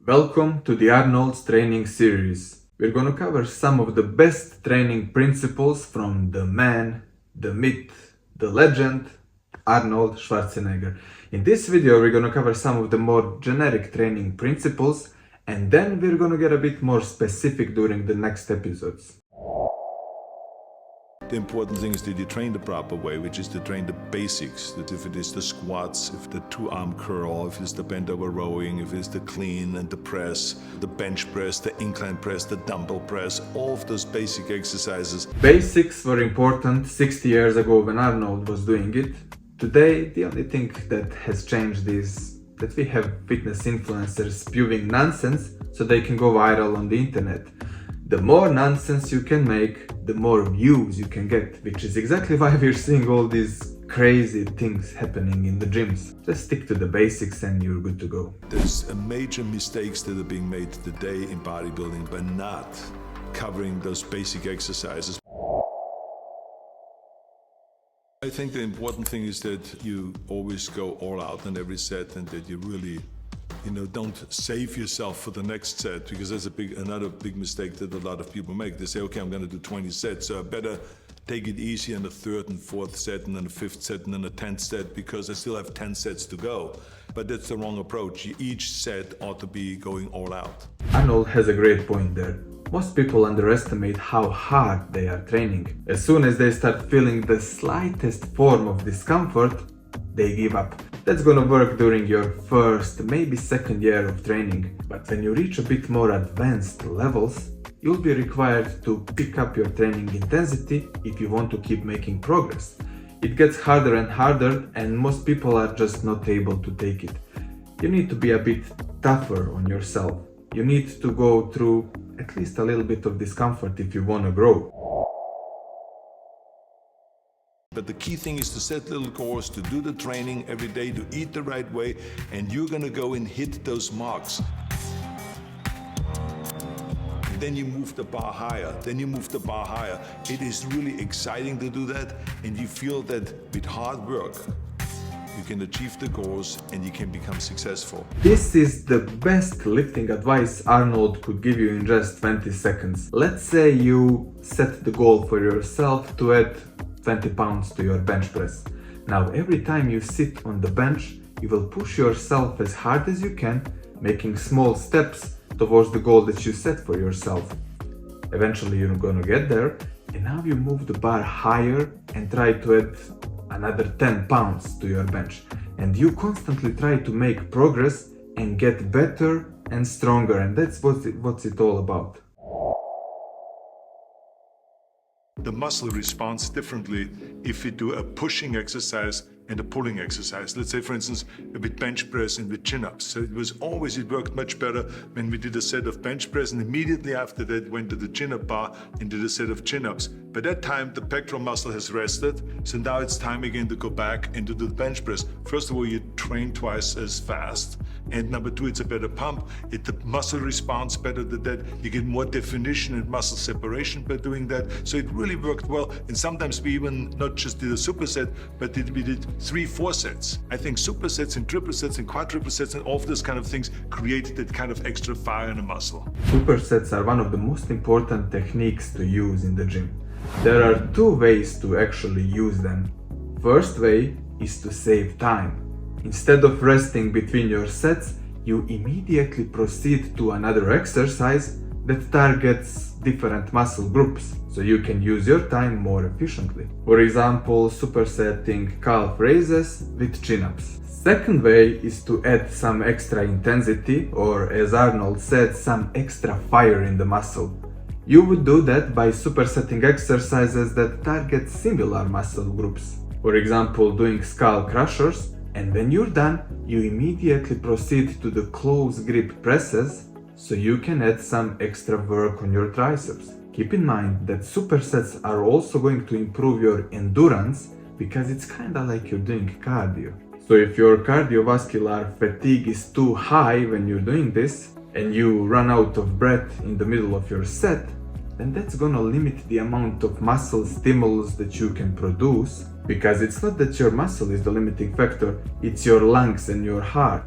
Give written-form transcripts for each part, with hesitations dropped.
Welcome to the Arnold's training series. We're going to cover some of the best training principles from the man, the myth, the legend, Arnold Schwarzenegger. In this video, we're going to cover some of the more generic training principles, and then we're going to get a bit more specific during the next episodes. The important thing is that you train the proper way, which is to train the basics. That if it is the squats, if the two-arm curl, if it's the bent over rowing, if it's the clean and the press, the bench press, the incline press, the dumbbell press, all of those basic exercises. Basics were important 60 years ago when Arnold was doing it. Today, the only thing that has changed is that we have fitness influencers spewing nonsense so they can go viral on the internet. The more nonsense you can make, the more views you can get, which is exactly why we're seeing all these crazy things happening in the gyms. Just stick to the basics and you're good to go. There's major mistakes that are being made today in bodybuilding by not covering those basic exercises. I think the important thing is that you always go all out in every set and that you really don't save yourself for the next set, because that's another big mistake that a lot of people make. They say, okay, I'm going to do 20 sets, so I better take it easy in the third and fourth set and then the fifth set and then the 10th set because I still have 10 sets to go. But that's the wrong approach. Each set ought to be going all out. Arnold has a great point there. Most people underestimate how hard they are training. As soon as they start feeling the slightest form of discomfort, they give up. That's gonna work during your first, maybe second year of training. But when you reach a bit more advanced levels, you'll be required to pick up your training intensity if you want to keep making progress. It gets harder and harder, and most people are just not able to take it. You need to be a bit tougher on yourself. You need to go through at least a little bit of discomfort if you want to grow. But the key thing is to set little goals, to do the training every day, to eat the right way, and you're gonna go and hit those marks. And then you move the bar higher, It is really exciting to do that, and you feel that with hard work, you can achieve the goals and you can become successful. This is the best lifting advice Arnold could give you in just 20 seconds. Let's say you set the goal for yourself to add 20 pounds to your bench press. Now every time you sit on the bench, you will push yourself as hard as you can, making small steps towards the goal that you set for yourself. Eventually you're gonna get there, and now you move the bar higher and try to add another 10 pounds to your bench. And you constantly try to make progress and get better and stronger, and that's what's it all about. The muscle responds differently if we do a pushing exercise and a pulling exercise. Let's say, for instance, with bench press and with chin-ups. So it worked much better when we did a set of bench press, and immediately after that went to the chin-up bar and did a set of chin-ups. By that time, the pectoral muscle has rested, so now it's time again to go back and to do the bench press. First of all, you train twice as fast, and number two, it's a better pump. The muscle responds better to that. You get more definition and muscle separation by doing that. So it really worked well, and sometimes we even not just did a superset, but we did 3-4 sets. I think supersets and triple sets and quadruple sets and all of those kind of things created that kind of extra fire in the muscle. Supersets are one of the most important techniques to use in the gym. There are two ways to actually use them. First way is to save time. Instead of resting between your sets, you immediately proceed to another exercise that targets different muscle groups, so you can use your time more efficiently. For example, supersetting calf raises with chin-ups. Second way is to add some extra intensity, or as Arnold said, some extra fire in the muscle. You would do that by supersetting exercises that target similar muscle groups. For example, doing skull crushers, and when you're done, you immediately proceed to the close grip presses, so you can add some extra work on your triceps. Keep in mind that supersets are also going to improve your endurance, because it's kinda like you're doing cardio. So if your cardiovascular fatigue is too high when you're doing this, and you run out of breath in the middle of your set, then that's gonna limit the amount of muscle stimulus that you can produce, because it's not that your muscle is the limiting factor, it's your lungs and your heart.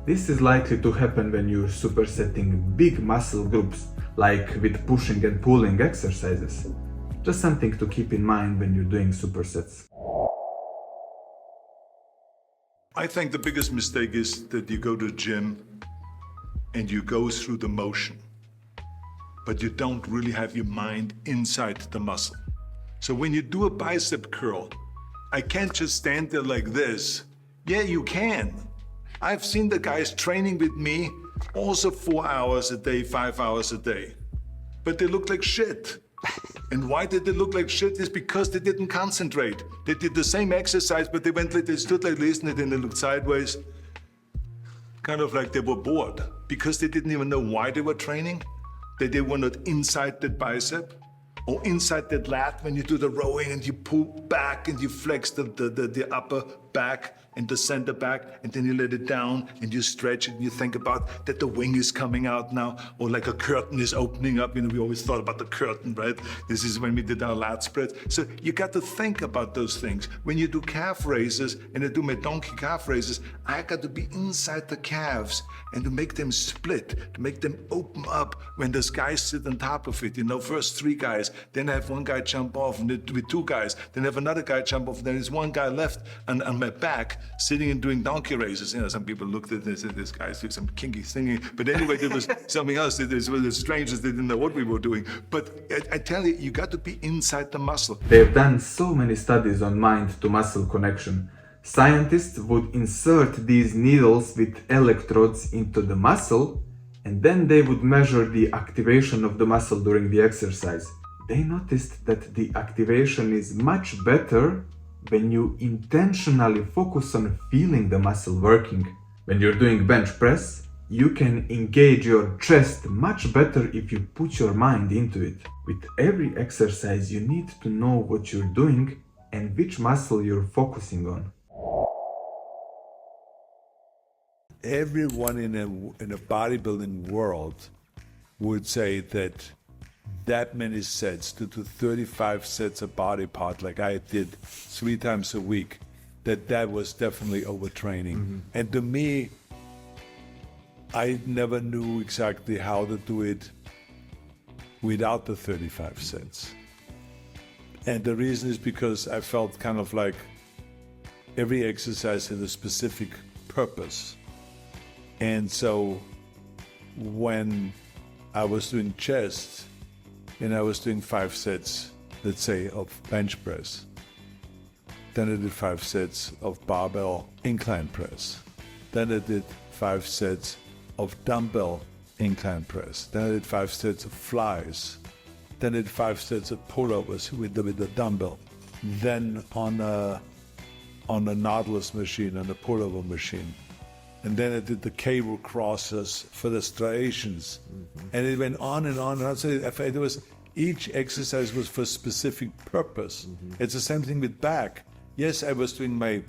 This is likely to happen when you're supersetting big muscle groups, like with pushing and pulling exercises. Just something to keep in mind when you're doing supersets. I think the biggest mistake is that you go to the gym and you go through the motion, but you don't really have your mind inside the muscle. So when you do a bicep curl, I can't just stand there like this. Yeah, you can. I've seen the guys training with me also 4 hours a day, 5 hours a day, but they look like shit. And why did they look like shit is because they didn't concentrate. They did the same exercise, but they stood like this and then they looked sideways. Kind of like they were bored because they didn't even know why they were training. That they were not inside that bicep or inside that lat when you do the rowing and you pull back and you flex the upper back and the center back, and then you let it down and you stretch it and you think about that the wing is coming out now, or like a curtain is opening up. You know, we always thought about the curtain, right? This is when we did our lat spread. So you got to think about those things. When you do calf raises, and I do my donkey calf raises, I got to be inside the calves and to make them split, to make them open up when those guys sit on top of it. You know, first 3 guys, then I have 1 guy jump off, and with 2 guys, then I have another guy jump off, then there's 1 guy left on my back sitting and doing donkey raises. You know, some people looked at this and this guy's doing some kinky singing. But anyway, there was something else. There was strangers, they didn't know what we were doing. But I tell you, you got to be inside the muscle. They've done so many studies on mind-to-muscle connection. Scientists would insert these needles with electrodes into the muscle, and then they would measure the activation of the muscle during the exercise. They noticed that the activation is much better when you intentionally focus on feeling the muscle working. When you're doing bench press, you can engage your chest much better if you put your mind into it. With every exercise, you need to know what you're doing and which muscle you're focusing on. Everyone in a bodybuilding world would say that many sets, to do 35 sets of body part like I did 3 times a week, that was definitely overtraining. Mm-hmm. And to me, I never knew exactly how to do it without the 35 sets. And the reason is because I felt kind of like every exercise had a specific purpose. And so when I was doing chest and I was doing 5 sets, let's say, of bench press, then I did 5 sets of barbell incline press. Then I did 5 sets of dumbbell incline press. Then I did 5 sets of flies. Then I did 5 sets of pullovers with the dumbbell. Then on a Nautilus machine, on a pullover machine. And then I did the cable crosses for the striations. Mm-hmm. And it went on and on and on. So each exercise was for a specific purpose. Mm-hmm. It's the same thing with back. Yes, I was doing my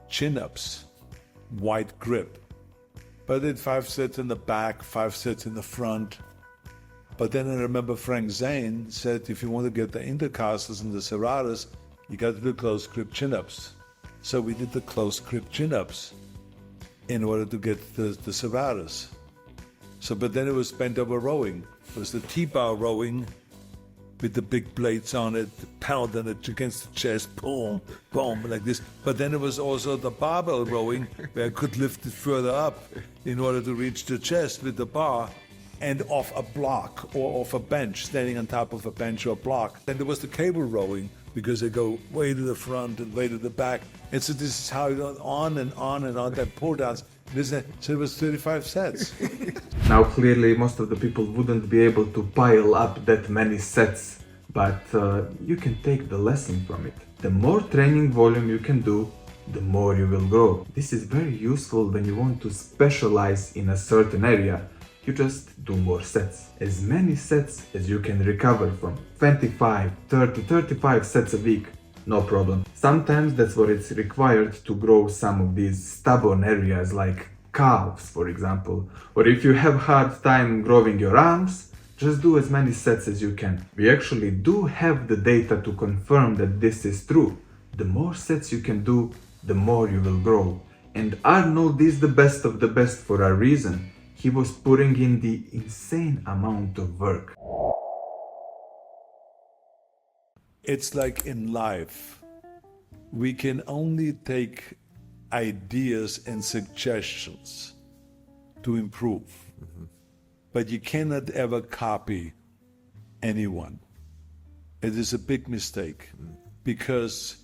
chin-ups, wide grip. But I did 5 sets in the back, 5 sets in the front. But then I remember Frank Zane said, if you want to get the intercostals and the serratus, you got to do close grip chin-ups. So we did the close grip chin-ups in order to get the serratus. So, but then it was bent over rowing. It was the T-bar rowing with the big plates on it, pounding it against the chest, boom, boom, like this. But then it was also the barbell rowing where I could lift it further up in order to reach the chest with the bar and off a block or off a bench, standing on top of a bench or a block. Then there was the cable rowing, because they go way to the front and way to the back. And so this is how it goes on and on and on, that pull downs. So it was 35 sets. Now clearly most of the people wouldn't be able to pile up that many sets, but you can take the lesson from it. The more training volume you can do, the more you will grow. This is very useful when you want to specialize in a certain area. You just do more sets. As many sets as you can recover from. 25, 30, 35 sets a week. No problem. Sometimes that's what it's required to grow some of these stubborn areas like calves, for example. Or if you have hard time growing your arms, just do as many sets as you can. We actually do have the data to confirm that this is true. The more sets you can do, the more you will grow. And Arnold is the best of the best for a reason. He was putting in the insane amount of work. It's like in life, we can only take ideas and suggestions to improve, but you cannot ever copy anyone. It is a big mistake because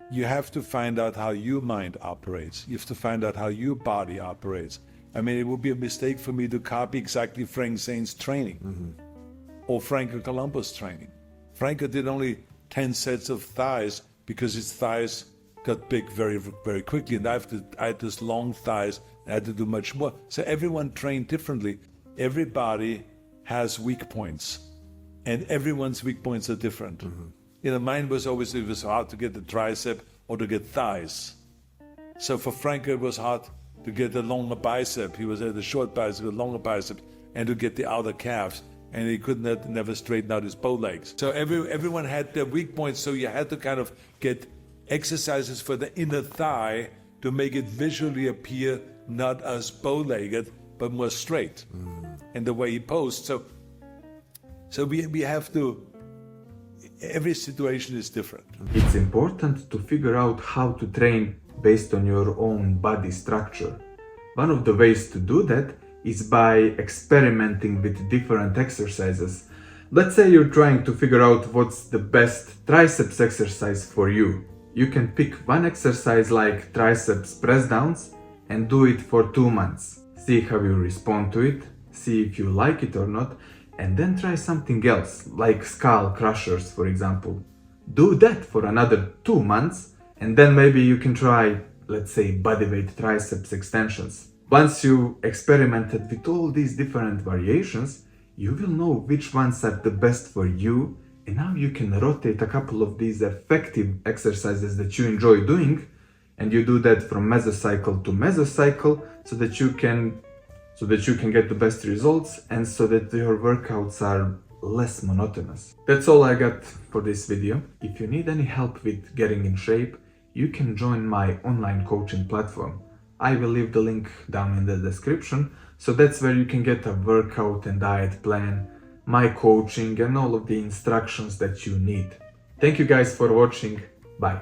you have to find out how your mind operates. You have to find out how your body operates. I mean, it would be a mistake for me to copy exactly Frank Zane's training or Franco Columbu's training. Franco did only 10 sets of thighs because his thighs got big very, very quickly. And I had this long thighs. I had to do much more. So everyone trained differently. Everybody has weak points. And everyone's weak points are different. You know, mine was always, it was hard to get the tricep or to get thighs. So for Franco, it was hard to get the longer bicep. He was at the short bicep, the longer bicep, and to get the outer calves. And he couldn't never straighten out his bow legs. So everyone had their weak points, so you had to kind of get exercises for the inner thigh to make it visually appear not as bow-legged, but more straight in the way he posed. So we have to, every situation is different. It's important to figure out how to train based on your own body structure. One of the ways to do that is by experimenting with different exercises. Let's say you're trying to figure out what's the best triceps exercise for you. You can pick one exercise like triceps press downs and do it for 2 months. See how you respond to it, see if you like it or not, and then try something else, like skull crushers, for example. Do that for another 2 months, and then maybe you can try, let's say, bodyweight triceps extensions. Once you experimented with all these different variations, you will know which ones are the best for you, and now you can rotate a couple of these effective exercises that you enjoy doing, and you do that from mesocycle to mesocycle so that you can get the best results and so that your workouts are less monotonous. That's all I got for this video. If you need any help with getting in shape, you can join my online coaching platform. I will leave the link down in the description, so that's where you can get a workout and diet plan, my coaching and all of the instructions that you need. Thank you guys for watching. Bye.